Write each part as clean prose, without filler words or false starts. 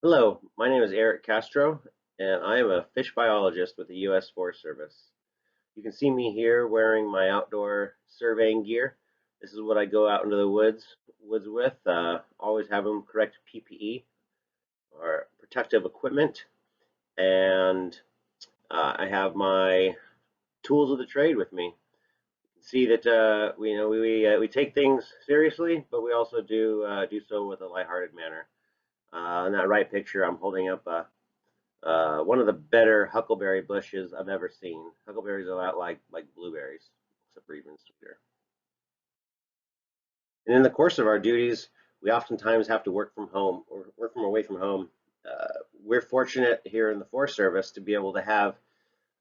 Hello, my name is Eric Castro, and I am a fish biologist with the U.S. Forest Service. You can see me here wearing my outdoor surveying gear. This is what I go out into the woods with. Always have them correct PPE or protective equipment, and I have my tools of the trade with me. You can see that we take things seriously, but we also do so with a lighthearted manner. In that right picture, I'm holding up one of the better huckleberry bushes I've ever seen. Huckleberries are a lot like blueberries, except for even sweeter. And in the course of our duties, we oftentimes have to work from home or work from away from home. We're fortunate here in the Forest Service to be able to have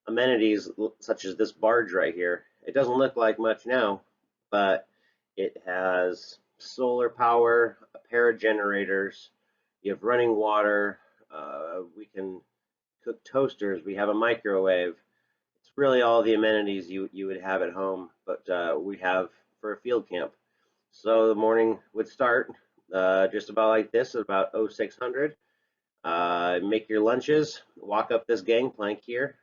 amenities such as this barge right here. It doesn't look like much now, but it has solar power, a pair of generators, you have running water, we can cook toasters, we have a microwave. It's really all the amenities you would have at home, but we have for a field camp. So the morning would start just about like this, at about 0600. Make your lunches, walk up this gangplank here,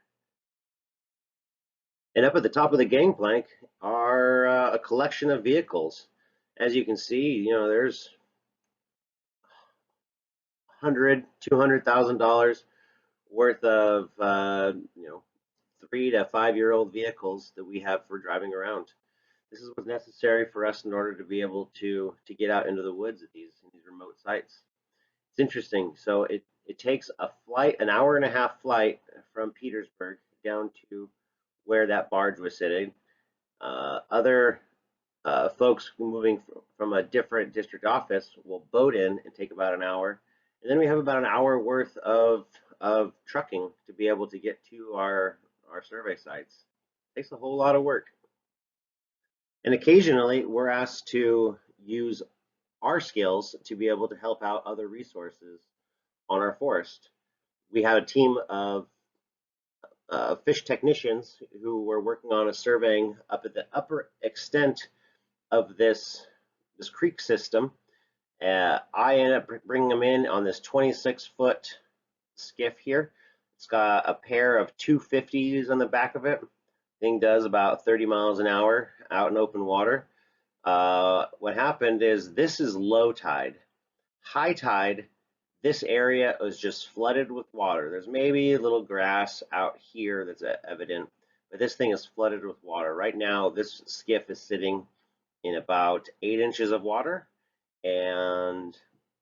and up at the top of the gangplank are a collection of vehicles. As you can see, there's 100, $200,000 worth of 3 to 5 year old vehicles that we have for driving around. This is what's necessary for us in order to be able to get out into the woods at these remote sites. It's interesting. So it takes a flight, an hour and a half flight from Petersburg down to where that barge was sitting. Other folks moving from a different district office will boat in and take about an hour. And then we have about an hour worth of trucking to be able to get to our survey sites. It takes a whole lot of work. And occasionally we're asked to use our skills to be able to help out other resources on our forest. We have a team of fish technicians who were working on a surveying up at the upper extent of this creek system. I ended up bringing them in on this 26-foot skiff here. It's got a pair of 250s on the back of it. Thing does about 30 miles an hour out in open water. What happened is this is low tide. High tide, this area is just flooded with water. There's maybe a little grass out here that's evident, but this thing is flooded with water. Right now, this skiff is sitting in about 8 inches of water, and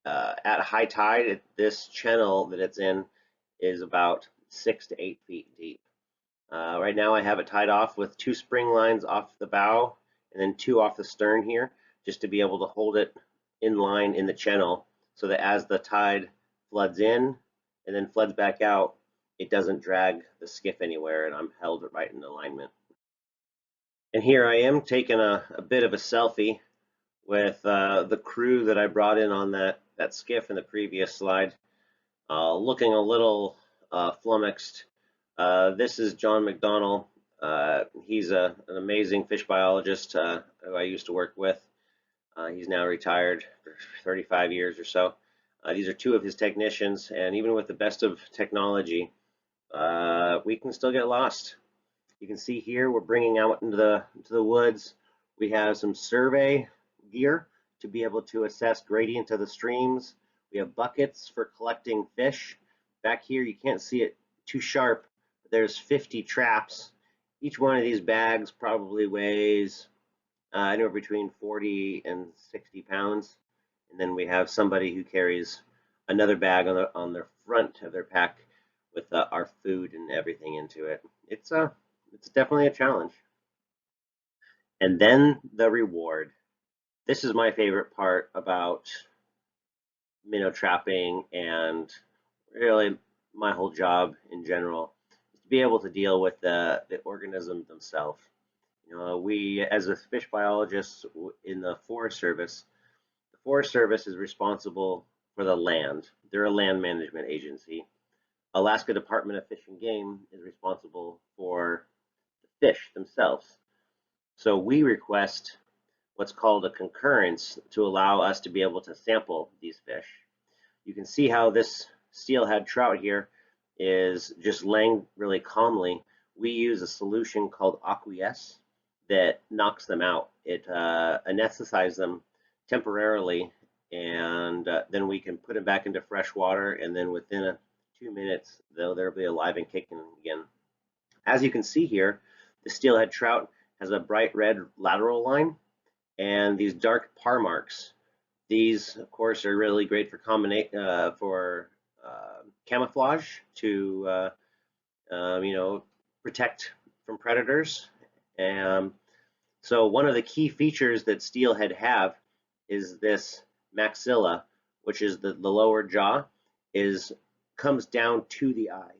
at high tide, this channel that it's in is about 6 to 8 feet deep. Right now I have it tied off with 2 spring lines off the bow and then 2 off the stern here, just to be able to hold it in line in the channel so that as the tide floods in and then floods back out, it doesn't drag the skiff anywhere, and I'm held right in alignment. And here I am taking a bit of a selfie with the crew that I brought in on that skiff in the previous slide, looking a little flummoxed. This is John McDonnell. He's an amazing fish biologist who I used to work with. He's now retired for 35 years or so. These are 2 of his technicians, and even with the best of technology, we can still get lost. You can see here we're bringing out into the woods. We have some survey gear to be able to assess gradient of the streams. We have buckets for collecting fish. Back here you can't see it too sharp, but there's 50 traps. Each one of these bags probably weighs anywhere between 40 and 60 pounds. And then we have somebody who carries another bag on the front of their pack with our food and everything into it. It's definitely a challenge. And then the reward. This is my favorite part about minnow trapping and really my whole job in general, is to be able to deal with the organisms themselves. We, as a fish biologist in the Forest Service, the Forest Service is responsible for the land. They're a land management agency. Alaska Department of Fish and Game is responsible for the fish themselves. So we request what's called a concurrence to allow us to be able to sample these fish. You can see how this steelhead trout here is just laying really calmly, we use a solution called aqueous that knocks them out. It anesthetizes them temporarily, and then we can put them back into fresh water, and then within 2 minutes, they'll be alive and kicking again. As you can see here, the steelhead trout has a bright red lateral line and these dark par marks. These, of course, are really great for camouflage to protect from predators. And so one of the key features that steelhead have is this maxilla, which is the lower jaw, comes down to the eye.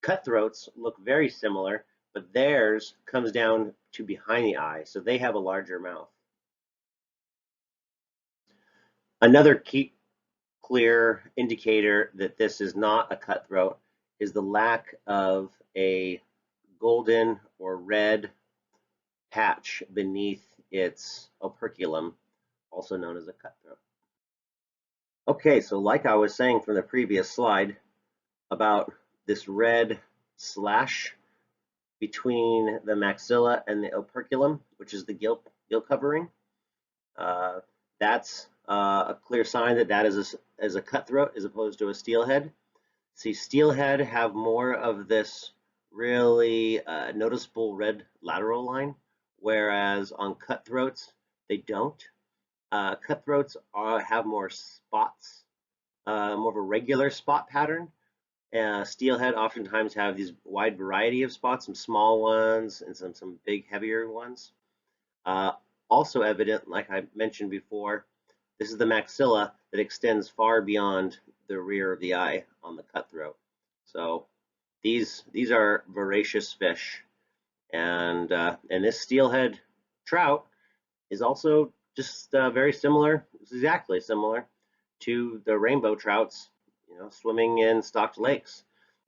Cutthroats look very similar, but theirs comes down to behind the eye, so they have a larger mouth. Another key clear indicator that this is not a cutthroat is the lack of a golden or red patch beneath its operculum, also known as a cutthroat. Okay, so like I was saying from the previous slide about this red slash between the maxilla and the operculum, which is the gill covering, that's a clear sign that that is a cutthroat as opposed to a steelhead. See, steelhead have more of this really noticeable red lateral line, whereas on cutthroats, they don't. Cutthroats have more spots, more of a regular spot pattern. Steelhead oftentimes have these wide variety of spots, some small ones and some big, heavier ones. Also evident, like I mentioned before, this is the maxilla that extends far beyond the rear of the eye on the cutthroat. So these are voracious fish, and this steelhead trout is also just very similar, exactly similar to the rainbow trouts, swimming in stocked lakes.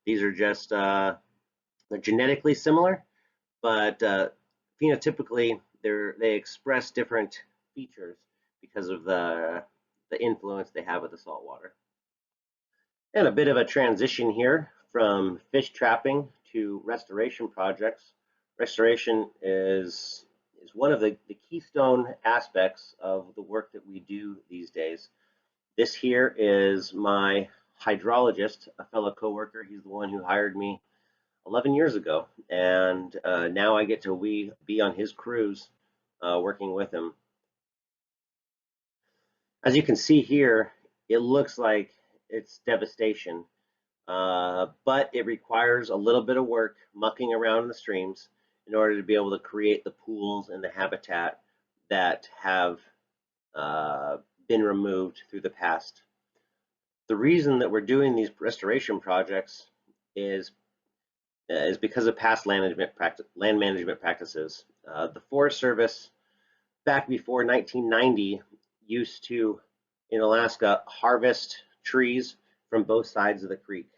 These are just they're genetically similar, but phenotypically they express different features because of the influence they have with the salt water. And a bit of a transition here from fish trapping to restoration projects. Restoration is one of the keystone aspects of the work that we do these days. This here is my hydrologist, a fellow coworker. He's the one who hired me 11 years ago, and now I get to be on his cruise working with him. As you can see here, it looks like it's devastation, but it requires a little bit of work mucking around in the streams in order to be able to create the pools and the habitat that have been removed through the past. The reason that we're doing these restoration projects is because of past land management practices. The Forest Service, back before 1990, used to, in Alaska, harvest trees from both sides of the creek.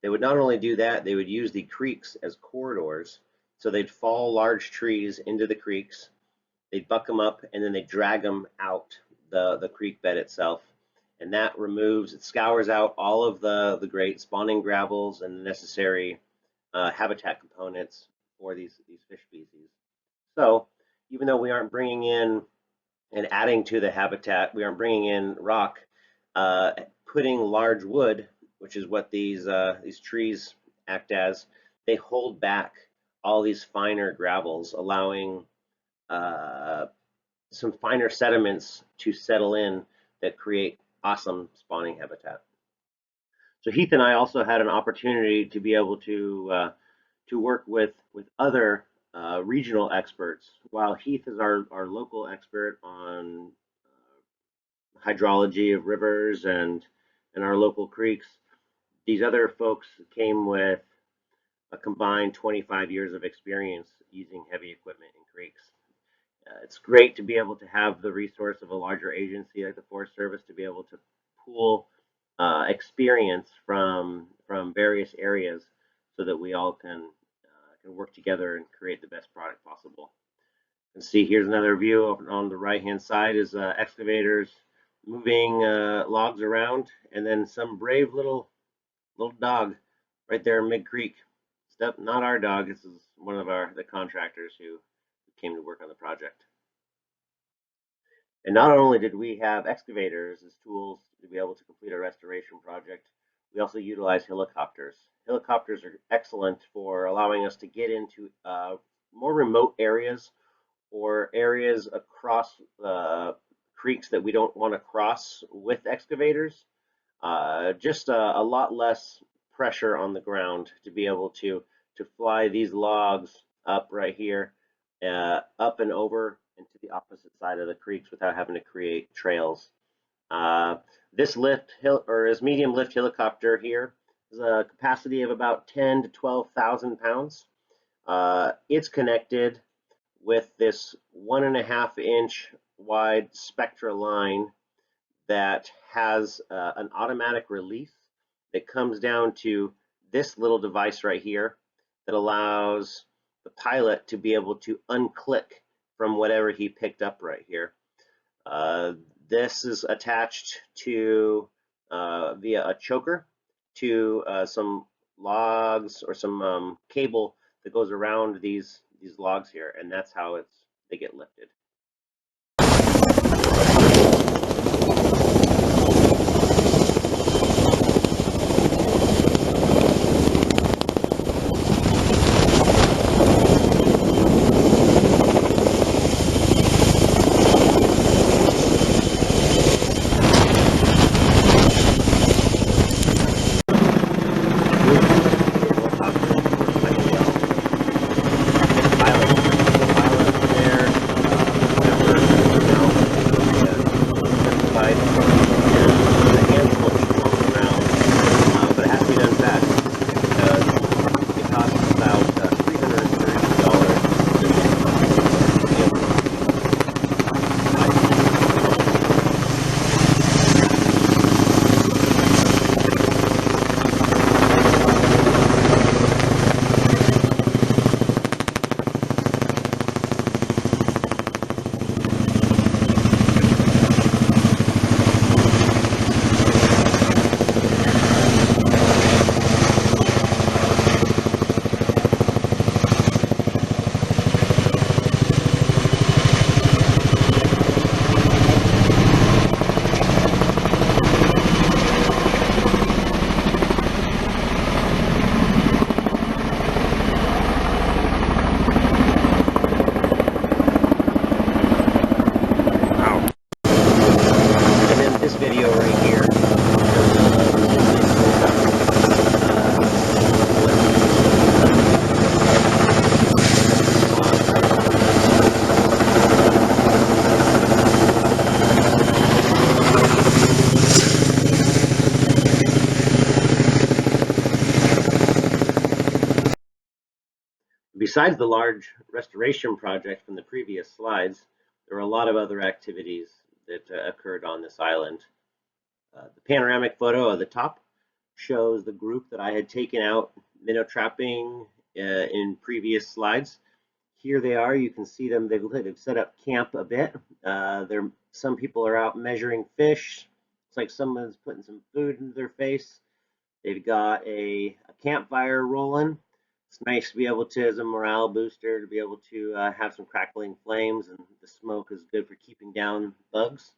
They would not only do that, they would use the creeks as corridors. So they'd fall large trees into the creeks, they'd buck them up, and then they'd drag them out the creek bed itself. And that it scours out all of the great spawning gravels and the necessary habitat components for these fish species. So even though we aren't bringing in and adding to the habitat, we aren't bringing in rock, putting large wood, which is what these trees act as, they hold back all these finer gravels, allowing some finer sediments to settle in that create awesome spawning habitat. So Heath and I also had an opportunity to be able to work with other regional experts. While Heath is our local expert on hydrology of rivers and our local creeks, these other folks came with a combined 25 years of experience using heavy equipment in creeks. It's great to be able to have the resource of a larger agency like the Forest Service to be able to pool experience from various areas so that we all can work together and create the best product possible. You can see here's another view on the right hand side is excavators moving logs around, and then some brave little little dog right there in mid-creek. Not our dog. This is one of the contractors who came to work on the project. And not only did we have excavators as tools to be able to complete a restoration project, we also utilize helicopters. Helicopters are excellent for allowing us to get into more remote areas or areas across creeks that we don't want to cross with excavators. Just a lot less pressure on the ground to be able to fly these logs up right here, up and over into the opposite side of the creeks without having to create trails. This medium lift helicopter here is a capacity of about 10 to 12,000 pounds. It's connected with this 1.5-inch wide Spectra line that has an automatic release that comes down to this little device right here that allows the pilot to be able to unclick from whatever he picked up right here. This is attached to via a choker to some logs or some cable that goes around these logs here, and that's how they get lifted. Video right here. Besides the large restoration project from the previous slides, there are a lot of other activities that occurred on this island. The panoramic photo at the top shows the group that I had taken out minnow trapping in previous slides. Here they are. You can see them. They've set up camp a bit. Some people are out measuring fish. It's like someone's putting some food into their face. They've got a campfire rolling. It's nice to be able to, as a morale booster, to be able to have some crackling flames, and the smoke is good for keeping down bugs.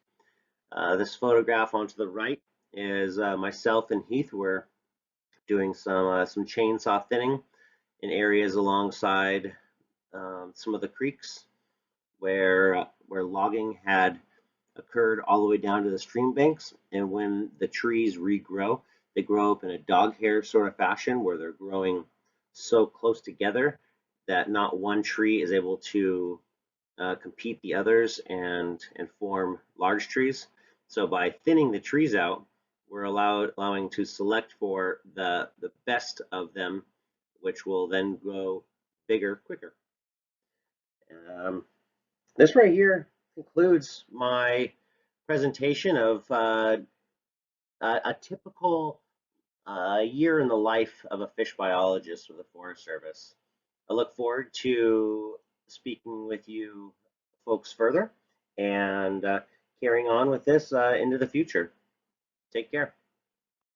This photograph onto the right is myself and Heath were doing some chainsaw thinning in areas alongside some of the creeks where logging had occurred all the way down to the stream banks. And when the trees regrow, they grow up in a dog hair sort of fashion where they're growing so close together that not one tree is able to compete the others and form large trees. So by thinning the trees out, we're allowing to select for the best of them, which will then grow bigger quicker. This right here concludes my presentation of a typical year in the life of a fish biologist with the Forest Service. I look forward to speaking with you folks further and carrying on with this into the future. Take care.